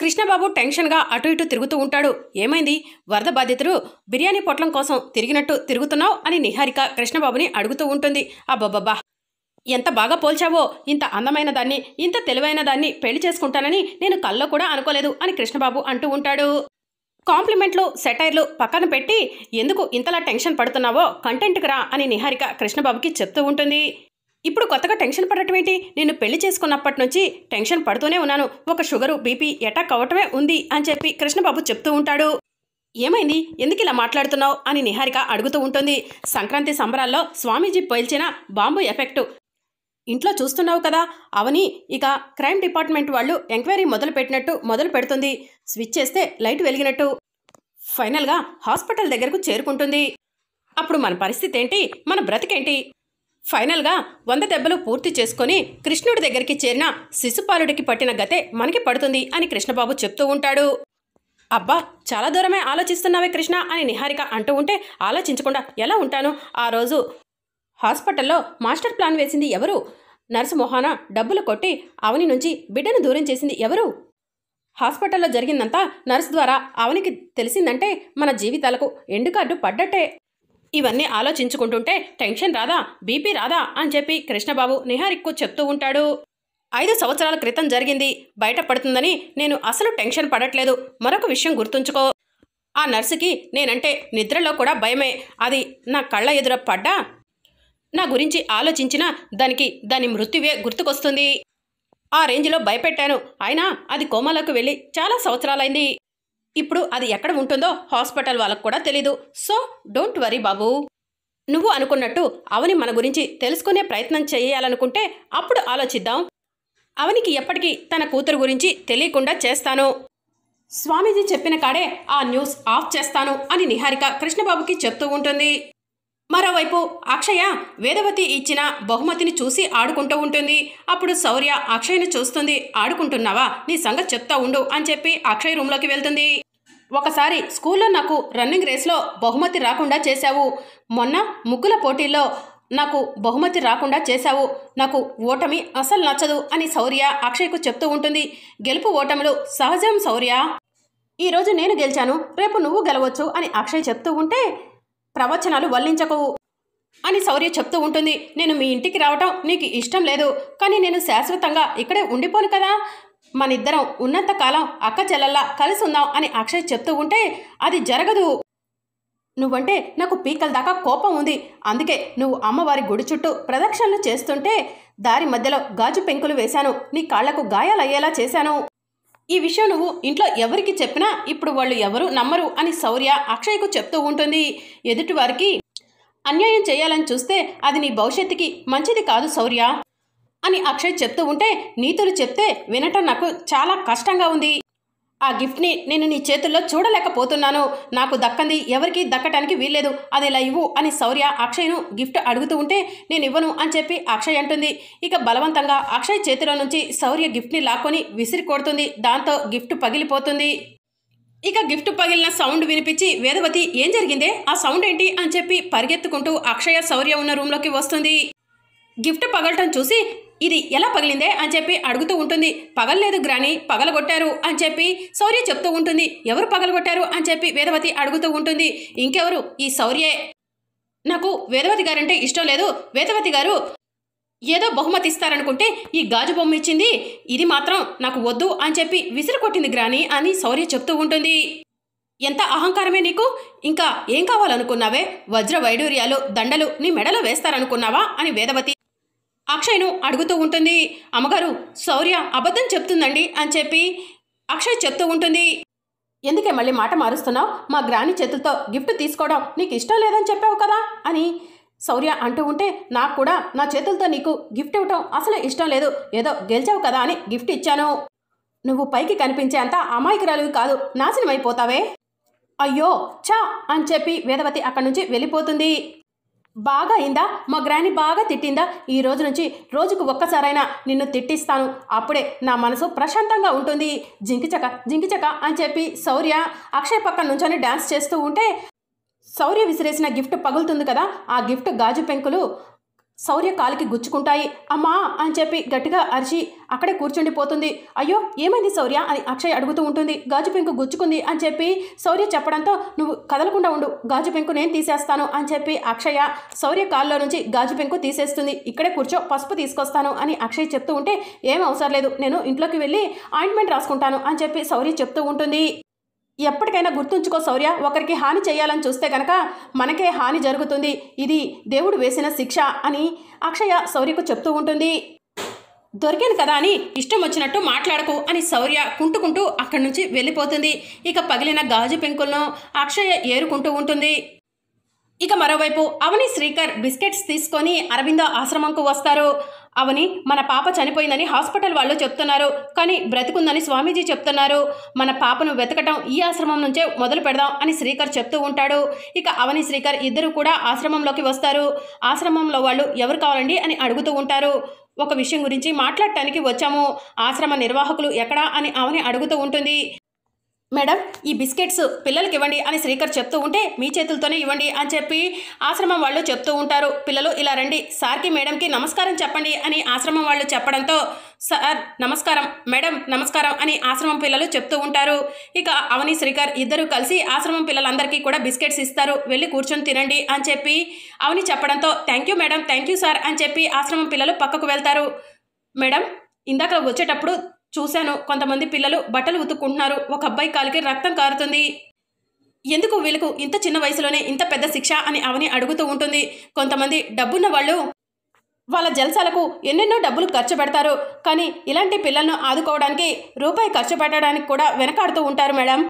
కృష్ణబాబు టెన్షన్గా అటు ఇటు తిరుగుతూ ఉంటాడు. ఏమైంది? వరద బాధితులు బిర్యానీ పొట్లం కోసం తిరిగినట్టు తిరుగుతున్నావు అని నిహారిక కృష్ణబాబుని అడుగుతూ ఉంటుంది. అబ్బబ్బబ్బా, ఎంత బాగా పోల్చావో! ఇంత అందమైన దాన్ని, ఇంత తెలివైన దాన్ని పెళ్లి చేసుకుంటానని నేను కల్లో కూడా అనుకోలేదు అని కృష్ణబాబు అంటూ ఉంటాడు. కాంప్లిమెంట్లు, సెటైర్లు పక్కన పెట్టి ఎందుకు ఇంతలా టెన్షన్ పడుతున్నావో కంటెంట్కి రా అని నిహారిక కృష్ణబాబుకి చెప్తూ ఉంటుంది. ఇప్పుడు కొత్తగా టెన్షన్ పడటం ఏంటి? నేను పెళ్లి చేసుకున్నప్పటి నుంచి టెన్షన్ పడుతూనే ఉన్నాను. ఒక షుగరు, బీపీ అటాక్ అవ్వటమే ఉంది అని చెప్పి కృష్ణబాబు చెప్తూ ఉంటాడు. ఏమైంది? ఎందుకు ఇలా మాట్లాడుతున్నావు అని నిహారిక అడుగుతూ ఉంటుంది. సంక్రాంతి సంబరాల్లో స్వామీజీ పేల్చిన బాంబు ఎఫెక్టు ఇంట్లో చూస్తున్నావు కదా. అవని ఇక క్రైమ్ డిపార్ట్మెంట్ వాళ్ళు ఎంక్వైరీ మొదలు పెడుతుంది. స్విచ్ చేస్తే లైట్ వెలిగినట్టు ఫైనల్గా హాస్పిటల్ దగ్గరకు చేరుకుంటుంది. అప్పుడు మన పరిస్థితి ఏంటి? మన బ్రతికేంటి? ఫైనల్గా 100 దెబ్బలు పూర్తి చేసుకొని కృష్ణుడి దగ్గరికి చేరిన శిశుపాలుడికి పట్టిన గతే మనకి పడుతుంది అని కృష్ణబాబు చెప్తూ ఉంటాడు. అబ్బా, చాలా దూరమే ఆలోచిస్తున్నావే కృష్ణ అని నిహారిక అంటూ ఉంటే, ఆలోచించకుండా ఎలా ఉంటాను? ఆ రోజు హాస్పిటల్లో మాస్టర్ ప్లాన్ వేసింది ఎవరు? నర్సు మొహాన డబ్బులు కొట్టి అవని నుంచి బిడ్డను దూరం చేసింది ఎవరు? హాస్పిటల్లో జరిగిందంతా నర్సు ద్వారా అవనికి తెలిసిందంటే మన జీవితాలకు ఎండు కార్డు పడ్డట్టే. ఇవన్నీ ఆలోచించుకుంటుంటే టెన్షన్ రాదా, బీపీ రాదా అని చెప్పి కృష్ణబాబు నిహారికకు చెప్తూ ఉంటాడు. 5 సంవత్సరాల క్రితం జరిగింది బయటపడుతుందని నేను అసలు టెన్షన్ పడట్లేదు. మరొక విషయం గుర్తుంచుకో, ఆ నర్సుకి నేనంటే నిద్రలో కూడా భయమే. అది నా కళ్ళ ఎదుర పడ్డా నా గురించి ఆలోచించినా దాని మృత్యువే గుర్తుకొస్తుంది. ఆ రేంజ్లో భయపెట్టాను. అయినా అది కోమాలోకి వెళ్ళి చాలా సంవత్సరాలైంది. ఇప్పుడు అది ఎక్కడ ఉంటుందో హాస్పిటల్ వాళ్ళకు కూడా తెలీదు. సో డోంట్ వరీ బాబు. నువ్వు అనుకున్నట్టు అవని మన గురించి తెలుసుకునే ప్రయత్నం చేయాలనుకుంటే అప్పుడు ఆలోచిద్దాం. అవనికి ఎప్పటికీ తన కూతురు గురించి తెలియకుండా చేస్తాను. స్వామీజీ చెప్పిన కాడే ఆ న్యూస్ ఆఫ్ చేస్తాను అని నిహారిక కృష్ణబాబుకి చెప్తూ ఉంటుంది. మరోవైపు అక్షయ వేదవతి ఇచ్చిన బహుమతిని చూసి ఆడుకుంటూ ఉంటుంది. అప్పుడు శౌర్య అక్షయ్ను చూస్తుంది. ఆడుకుంటున్నావా? నీ సంగతి చెప్తా ఉండు అని చెప్పి అక్షయ్ రూమ్లోకి వెళ్తుంది. ఒకసారి స్కూల్లో నాకు రన్నింగ్ రేస్లో బహుమతి రాకుండా చేశావు. మొన్న ముగ్గుల పోటీల్లో నాకు బహుమతి రాకుండా చేశావు. నాకు ఓటమి అసలు నచ్చదు అని శౌర్య అక్షయ్కు చెప్తూ ఉంటుంది. గెలుపు ఓటములు సహజం శౌర్య. ఈరోజు నేను గెలిచాను, రేపు నువ్వు గెలవచ్చు అని అక్షయ్ చెప్తూ ఉంటే, ప్రవచనాలు వల్లించకు అని శౌర్య చెప్తూ ఉంటుంది. నేను మీ ఇంటికి రావటం నీకు ఇష్టం లేదు, కానీ నేను శాశ్వతంగా ఇక్కడే ఉండిపోను కదా. మనిద్దరం ఉన్నంతకాలం అక్క చెల్లెల్లా కలిసి ఉందాం అని అక్షయ్ చెప్తూ ఉంటే, అది జరగదు. నువ్వంటే నాకు పీకల దాకా కోపం ఉంది. అందుకే నువ్వు అమ్మవారి గుడి చుట్టూ ప్రదక్షిణలు చేస్తుంటే దారి మధ్యలో గాజు పెంకులు వేశాను. నీ కాళ్లకు గాయాలయ్యేలా చేశాను. ఈ విషయం నువ్వు ఇంట్లో ఎవరికి చెప్పినా ఇప్పుడు వాళ్ళు ఎవరు నమ్మరు అని శౌర్య అక్షయ్కు చెప్తూ ఉంటుంది. ఎదుటివారికి అన్యాయం చేయాలని చూస్తే అది నీ భవిష్యత్తుకి మంచిది కాదు శౌర్య అని అక్షయ్ చెప్తూ ఉంటే, నీతులు చెప్తే వినటం నాకు చాలా కష్టంగా ఉంది. ఆ గిఫ్ట్ని నేను నీ చేతుల్లో చూడలేకపోతున్నాను. నాకు దక్కంది ఎవరికి దక్కటానికి వీల్లేదు. అది ఇలా ఇవ్వు అని శౌర్య అక్షయ్ను గిఫ్ట్ అడుగుతూ ఉంటే, నేను ఇవ్వను అని చెప్పి అక్షయ్ అంటుంది. ఇక బలవంతంగా అక్షయ్ చేతిలో నుంచి శౌర్య గిఫ్ట్ని లాక్కొని విసిరి కొడుతుంది. దాంతో గిఫ్ట్ పగిలిపోతుంది. ఇక గిఫ్ట్ పగిలిన సౌండ్ వినిపించి వేదవతి ఏం జరిగిందే, ఆ సౌండ్ ఏంటి అని చెప్పి పరిగెత్తుకుంటూ అక్షయ శౌర్య ఉన్న రూమ్లోకి వస్తుంది. గిఫ్ట్ పగలటం చూసి ఇది ఎలా పగిలిందే అని చెప్పి అడుగుతూ ఉంటుంది. పగలలేదు గ్రాని, పగలగొట్టారు అని చెప్పి శౌర్య చెప్తూ ఉంటుంది. ఎవరు పగలగొట్టారు అని చెప్పి వేదవతి అడుగుతూ ఉంటుంది. ఇంకెవరు, ఈ శౌర్యే. నాకు వేదవతి గారంటే ఇష్టం లేదు. వేదవతి గారు ఏదో బహుమతి ఇస్తారనుకుంటే ఈ గాజు బొమ్మ ఇచ్చింది. ఇది మాత్రం నాకు వద్దు అని చెప్పి విసిరి కొట్టింది గ్రాని అని శౌర్య చెప్తూ ఉంటుంది. ఎంత అహంకారమే నీకు! ఇంకా ఏం కావాలనుకున్నావే? వజ్ర వైడూర్యాలు, దండలు నీ మెడలో వేస్తారనుకున్నావా అని వేదవతి అక్షయ్ను అడుగుతూ ఉంటుంది. అమ్మగారు, శౌర్య అబద్ధం చెప్తుందండి అని చెప్పి అక్షయ్ చెప్తూ ఉంటుంది. ఎందుకే మళ్ళీ మాట మారుస్తున్నావు? మా గ్రాని చేతులతో గిఫ్ట్ తీసుకోవడం నీకు ఇష్టం లేదని చెప్పావు కదా అని శౌర్య అంటూ ఉంటే, నాకు కూడా నా చేతులతో నీకు గిఫ్ట్ ఇవ్వటం అసలు ఇష్టం లేదు. ఏదో గెలిచావు కదా అని గిఫ్ట్ ఇచ్చాను. నువ్వు పైకి కనిపించే అంత అమాయకురాలివి కాదు, నాశనం అయిపోతావే. అయ్యో చా అని చెప్పి వేదవతి అక్కడి నుంచి వెళ్ళిపోతుంది. బాగా అయిందా? మా గ్రాని బాగా తిట్టిందా? ఈ రోజు నుంచి రోజుకు ఒక్కసారైనా నిన్ను తిట్టిస్తాను. అప్పుడే నా మనసు ప్రశాంతంగా ఉంటుంది. జింకిచక జింకిచక అని చెప్పి శౌర్య అక్షయ్ పక్కన నుంచొని డ్యాన్స్ చేస్తూ ఉంటే, శౌర్య విసిరేసిన గిఫ్ట్ పగులుతుంది కదా. ఆ గిఫ్ట్ గాజు పెంకులు శౌర్య కాలికి గుచ్చుకుంటాయి. అమ్మా అని చెప్పి గట్టిగా అరిచి అక్కడే కూర్చుండిపోతుంది. అయ్యో ఏమైంది శౌర్య అని అక్షయ్ అడుగుతూ ఉంటుంది. గాజు పెంకు గుచ్చుకుంది అని చెప్పి శౌర్య చెప్పడంతో నువ్వు కదలకుండా ఉండు, గాజు పెంకు నేను తీసేస్తాను అని చెప్పి అక్షయ శౌర్య కాల్లో నుంచి గాజు పెంకు తీసేస్తుంది. ఇక్కడే కూర్చో, పసుపు తీసుకొస్తాను అని అక్షయ్ చెప్తూ ఉంటే ఏం అవసరం లేదు, నేను ఇంట్లోకి వెళ్ళి ఆయింట్మెంట్ రాసుకుంటాను అని చెప్పి శౌర్య చెప్తూ ఉంటుంది. ఎప్పటికైనా గుర్తుంచుకో శౌర్య, ఒకరికి హాని చేయాలని చూస్తే కనుక మనకే హాని జరుగుతుంది, ఇది దేవుడు వేసిన శిక్ష అని అక్షయ శౌర్యకు చెప్తూ ఉంటుంది. దొరికాను కదా అని ఇష్టం వచ్చినట్టు మాట్లాడకు అని శౌర్య కుంటుకుంటూ అక్కడి నుంచి వెళ్ళిపోతుంది. ఇక పగిలిన గాజు పెంకులను అక్షయ ఏరుకుంటూ ఉంటుంది. ఇక మరోవైపు అవని శ్రీకర్ బిస్కెట్స్ తీసుకొని అరవిందో ఆశ్రమంకు వస్తారు. అవని మన పాప చనిపోయిందని హాస్పిటల్ వాళ్ళు చెప్తున్నారు, కానీ బ్రతికుందని స్వామీజీ చెప్తున్నారు. మన పాపను వెతకటం ఈ ఆశ్రమం నుంచే మొదలు పెడదాం అని శ్రీకర్ చెప్తూ ఉంటాడు. ఇక అవని శ్రీకర్ ఇద్దరు కూడా ఆశ్రమంలోకి వస్తారు. ఆశ్రమంలో వాళ్ళు ఎవరు కావాలండి అని అడుగుతూ ఉంటారు. ఒక విషయం గురించి మాట్లాడటానికి వచ్చాము, ఆశ్రమ నిర్వాహకులు ఎక్కడా అని అవని అడుగుతూ ఉంటుంది. మేడం ఈ బిస్కెట్స్ పిల్లలకి ఇవ్వండి అని శ్రీకర్ చెప్తూ ఉంటే మీ చేతులతోనే ఇవ్వండి అని చెప్పి ఆశ్రమం వాళ్ళు చెప్తూ ఉంటారు. పిల్లలు ఇలా రండి, సార్కి మేడంకి నమస్కారం చెప్పండి అని ఆశ్రమం వాళ్ళు చెప్పడంతో సార్ నమస్కారం, మేడం నమస్కారం అని ఆశ్రమం పిల్లలు చెప్తూ ఉంటారు. ఇక అవని శ్రీకర్ ఇద్దరు కలిసి ఆశ్రమం పిల్లలందరికీ కూడా బిస్కెట్స్ ఇస్తారు, వెళ్ళి కూర్చొని తినండి అని చెప్పి అవని చెప్పడంతో thank you madam, thank you sir అని చెప్పి ఆశ్రమం పిల్లలు పక్కకు వెళ్తారు. మేడం ఇందాక వచ్చేటప్పుడు చూశాను, కొంతమంది పిల్లలు బట్టలు ఉతుక్కుంటున్నారు, ఒక అబ్బాయి కాలికి రక్తం కారుతుంది, ఎందుకు వీళ్ళకు ఇంత చిన్న వయసులోనే ఇంత పెద్ద శిక్ష అని అవని అడుగుతూ ఉంటుంది. కొంతమంది డబ్బున్న వాళ్ళు వాళ్ళ జల్సాలకు ఎన్నెన్నో డబ్బులు ఖర్చు పెడతారు, కానీ ఇలాంటి పిల్లలను ఆదుకోవడానికి రూపాయి ఖర్చు పెట్టడానికి కూడా వెనకాడుతూ ఉంటారు మేడం.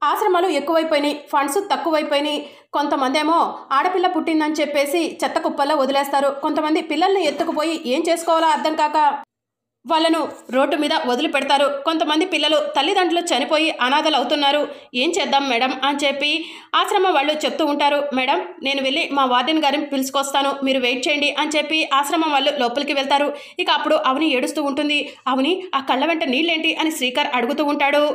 ఆశ్రమాలు ఎక్కువైపోయినాయి, ఫండ్స్ తక్కువైపోయినాయి. కొంతమంది ఏమో ఆడపిల్ల పుట్టిందని చెప్పేసి చెత్త కుప్పల్లో వదిలేస్తారు, కొంతమంది పిల్లల్ని ఎత్తుకుపోయి ఏం చేసుకోవాలో అర్థం కాక వాళ్ళను రోడ్డు మీద వదిలిపెడతారు. కొంతమంది పిల్లలు తల్లిదండ్రులు చనిపోయి అనాథలు అవుతున్నారు, ఏం చేద్దాం మేడం అని చెప్పి ఆశ్రమం వాళ్ళు చెప్తూ ఉంటారు. మేడం నేను వెళ్ళి మా వార్డెన్ గారిని పిలుచుకొస్తాను, మీరు వెయిట్ చేయండి అని చెప్పి ఆశ్రమం వాళ్ళు లోపలికి వెళ్తారు. ఇక అప్పుడు అవని ఏడుస్తూ ఉంటుంది. అవని ఆ కళ్ళ వెంట నీళ్ళేంటి అని శ్రీకర్ అడుగుతూ ఉంటాడు.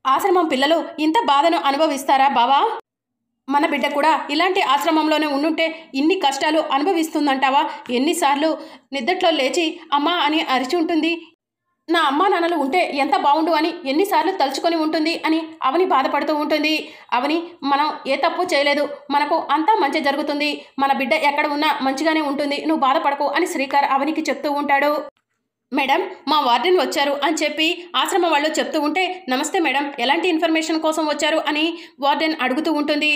ఆశ్రమం పిల్లలు ఇంత బాధను అనుభవిస్తారా బావా? మన బిడ్డ కూడా ఇలాంటి ఆశ్రమంలోనే ఉండుంటే ఇన్ని కష్టాలు అనుభవిస్తుందంటావా? ఎన్నిసార్లు నిద్దట్లో లేచి అమ్మా అని అరిచి ఉంటుంది, నా అమ్మా నాన్నలు ఉంటే ఎంత బాగుండు అని ఎన్నిసార్లు తలుచుకొని ఉంటుంది అని అవని బాధపడుతూ ఉంటుంది. అవని మనం ఏ తప్పు చేయలేదు, మనకు అంతా మంచి జరుగుతుంది, మన బిడ్డ ఎక్కడ ఉన్నా మంచిగానే ఉంటుంది, నువ్వు బాధపడకు అని శ్రీకర్ అవనికి చెప్తూ ఉంటాడు. మేడం మా వార్డెన్ వచ్చారు అని చెప్పి ఆశ్రమం వాళ్ళు చెప్తూ ఉంటే నమస్తే మేడం, ఎలాంటి ఇన్ఫర్మేషన్ కోసం వచ్చారు అని వార్డెన్ అడుగుతూ ఉంటుంది.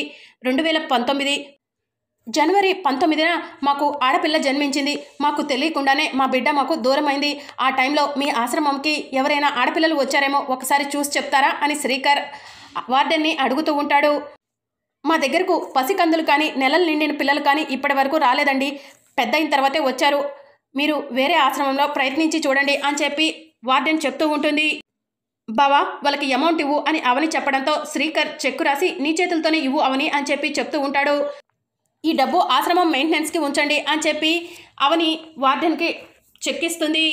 2019 జనవరి 19న మాకు ఆడపిల్ల జన్మించింది, మాకు తెలియకుండానే మా బిడ్డ మాకు దూరమైంది, ఆ టైంలో మీ ఆశ్రమంకి ఎవరైనా ఆడపిల్లలు వచ్చారేమో ఒకసారి చూసి చెప్తారా అని శ్రీకర్ వార్డెన్ని అడుగుతూ ఉంటాడు. మా దగ్గరకు పసికందులు కానీ నెలలు నిండిన పిల్లలు కానీ ఇప్పటి వరకు రాలేదండి, పెద్ద అయిన తర్వాతే వచ్చారు, మీరు వేరే ఆశ్రమంలో ప్రయత్నించి చూడండి అని చెప్పి వార్డెన్ చెప్తూ ఉంటుంది. బావా వాళ్ళకి అమౌంట్ ఇవ్వు అని అవని చెప్పడంతో శ్రీకర్ చెక్కు రాసి నీ చేతులతోనే ఇవ్వు అవని అని చెప్పి చెప్తూ ఉంటాడు. ఈ డబ్బు ఆశ్రమం మెయింటెనెన్స్కి ఉంచండి అని చెప్పి అవని వార్డెన్కి చెక్ ఇస్తుంది.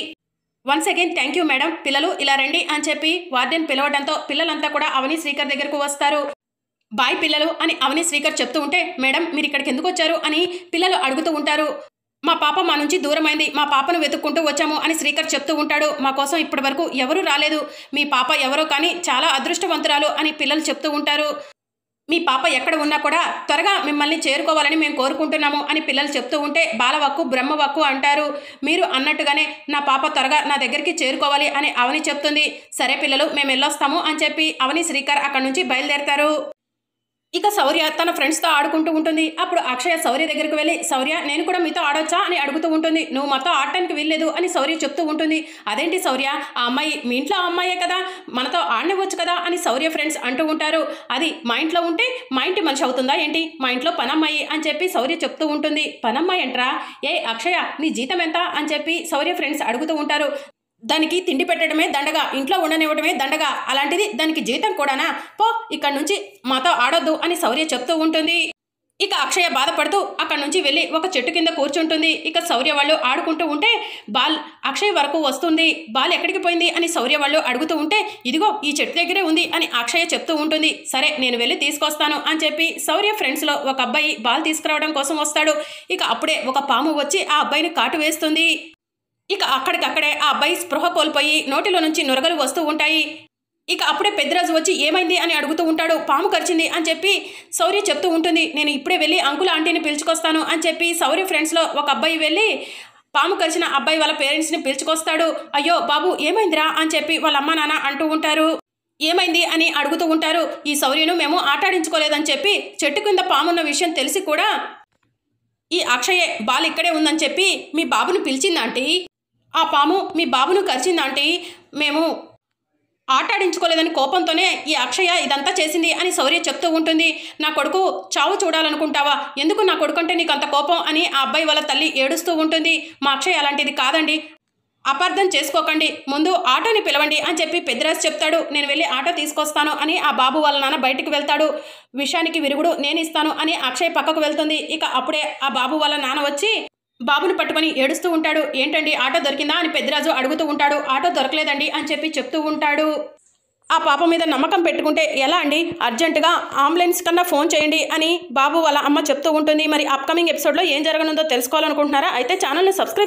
Once again thank you madam, పిల్లలు ఇలా రండి అని చెప్పి వార్డెన్ పిలవడంతో పిల్లలంతా కూడా అవని శ్రీకర్ దగ్గరకు వస్తారు. బాయ్ పిల్లలు అని అవని శ్రీకర్ చెప్తూ ఉంటే మేడం మీరు ఇక్కడికి ఎందుకు వచ్చారు అని పిల్లలు అడుగుతూ ఉంటారు. మా పాప మా నుంచి దూరమైంది, మా పాపను వెతుక్కుంటూ వచ్చాము అని శ్రీకర్ చెప్తూ ఉంటాడు. మా కోసం ఇప్పటి వరకు ఎవరూ రాలేదు, మీ పాప ఎవరో కానీ చాలా అదృష్టవంతురాలు అని పిల్లలు చెప్తూ ఉంటారు. మీ పాప ఎక్కడ ఉన్నా కూడా త్వరగా మిమ్మల్ని చేరుకోవాలని మేము కోరుకుంటున్నాము అని పిల్లలు చెప్తూ ఉంటే బాలవాక్కు బ్రహ్మవాక్కు అంటారు. మీరు అన్నట్టుగానే నా పాప త్వరగా నా దగ్గరికి చేరుకోవాలి అని అవని చెప్తుంది. సరే పిల్లలు మేము వెళ్ళొస్తాము అని చెప్పి అవని శ్రీకర్ అక్కడి నుంచి బయలుదేరతారు. ఇక శౌర్య తన ఫ్రెండ్స్తో ఆడుకుంటూ ఉంటుంది. అప్పుడు అక్షయ శౌర్య దగ్గరికి వెళ్ళి శౌర్య నేను కూడా మీతో ఆడొచ్చా అని అడుగుతూ ఉంటుంది. నువ్వు మాతో ఆడటానికి వెళ్ళలేదు అని శౌర్య చెప్తూ ఉంటుంది. అదేంటి శౌర్య, ఆ అమ్మాయి మీ ఇంట్లో అమ్మాయే కదా, మనతో ఆడనివ్వచ్చు కదా అని శౌర్య ఫ్రెండ్స్ అంటూ ఉంటారు. అది మా ఇంట్లో ఉంటే మా ఇంటి మనిషి అవుతుందా ఏంటి, మా ఇంట్లో పనమ్మాయి అని చెప్పి శౌర్య చెప్తూ ఉంటుంది. పనమ్మాయి అంటరా, ఏ అక్షయ నీ జీతం ఎంత అని చెప్పి శౌర్య ఫ్రెండ్స్ అడుగుతూ ఉంటారు. దానికి తిండి పెట్టడమే దండగా, ఇంట్లో ఉండనివ్వడమే దండగా, అలాంటిది దానికి జీతం కూడానా, పో ఇక్కడి నుంచి మాతో ఆడొద్దు అని శౌర్య చెప్తూ ఉంటుంది. ఇక అక్షయ బాధపడుతూ అక్కడి నుంచి వెళ్ళి ఒక చెట్టు కింద కూర్చుంటుంది. ఇక శౌర్య వాళ్ళు ఆడుకుంటూ ఉంటే బాల్ అక్షయ్ వరకు వస్తుంది. బాల్ ఎక్కడికి పోయింది అని శౌర్య వాళ్ళు అడుగుతూ ఉంటే ఇదిగో ఈ చెట్టు దగ్గరే ఉంది అని అక్షయ చెప్తూ ఉంటుంది. సరే నేను వెళ్ళి తీసుకొస్తాను అని చెప్పి శౌర్య ఫ్రెండ్స్లో ఒక అబ్బాయి బాల్ తీసుకురావడం కోసం వస్తాడు. ఇక అప్పుడే ఒక పాము వచ్చి ఆ అబ్బాయిని కాటు వేస్తుంది. ఇక అక్కడికక్కడే ఆ అబ్బాయి స్పృహ కోల్పోయి నోటిలో నుంచి నురగలు వస్తూ ఉంటాయి. ఇక అప్పుడే పెద్దరాజు వచ్చి ఏమైంది అని అడుగుతూ ఉంటాడు. పాము కరిచింది అని చెప్పి శౌర్య చెప్తూ ఉంటుంది. నేను ఇప్పుడే వెళ్ళి అంకుల్ ఆంటీని పిలుచుకొస్తాను అని చెప్పి శౌర్య ఫ్రెండ్స్లో ఒక అబ్బాయి వెళ్ళి పాము కరిచిన అబ్బాయి వాళ్ళ పేరెంట్స్ని పిలుచుకొస్తాడు. అయ్యో బాబు ఏమైందిరా అని చెప్పి వాళ్ళ అమ్మ నాన్న అంటూ ఉంటారు. ఏమైంది అని అడుగుతూ ఉంటారు. ఈ శౌర్యను మేము ఆటాడించుకోలేదని చెప్పి చెట్టు కింద పామున్న విషయం తెలిసి కూడా ఈ అక్షయే బాల్ ఇక్కడే ఉందని చెప్పి మీ బాబును పిలిచిందంటీ. ఆ పాము మీ బాబును కరిచిందంటీ. మేము ఆటాడించుకోలేదని కోపంతోనే ఈ అక్షయ ఇదంతా చేసింది అని శౌర్య చెప్తూ ఉంటుంది. నా కొడుకు చావు చూడాలనుకుంటావా? ఎందుకు నా కొడుకు అంటే నీకు అంత కోపం అని ఆ అబ్బాయి వాళ్ళ తల్లి ఏడుస్తూ ఉంటుంది. మా అక్షయ అలాంటిది కాదండి, అపార్థం చేసుకోకండి, ముందు ఆటోని పిలవండి అని చెప్పి పెద్దరాజు చెప్తాడు. నేను వెళ్ళి ఆటో తీసుకొస్తాను అని ఆ బాబు వాళ్ళ నాన్న బయటికి వెళ్తాడు. విషయానికి విరుగుడు నేను ఇస్తాను అని అక్షయ్ పక్కకు వెళ్తుంది. ఇక అప్పుడే ఆ బాబు వాళ్ళ నాన్న వచ్చి బాబుని పట్టుకొని ఏడుస్తూ ఉంటాడు. ఏంటండి ఆటో దొరికిందా అని పెద్దరాజు అడుగుతూ ఉంటాడు. ఆటో దొరకలేదండి అని చెప్పి చెప్తూ ఉంటాడు. ఆ పాప మీద నమ్మకం పెట్టుకుంటే ఎలా అండి, అర్జెంటుగా అంబులెన్స్ కన్నా ఫోన్ చేయండి అని బాబు వాళ్ళ అమ్మ చెప్తూ ఉంటుంది. మరి అప్కమింగ్ ఎపిసోడ్లో ఏం జరగనుందో తెలుసుకోవాలనుకుంటున్నారా? అయితే ఛానల్ని సబ్స్క్రైబ్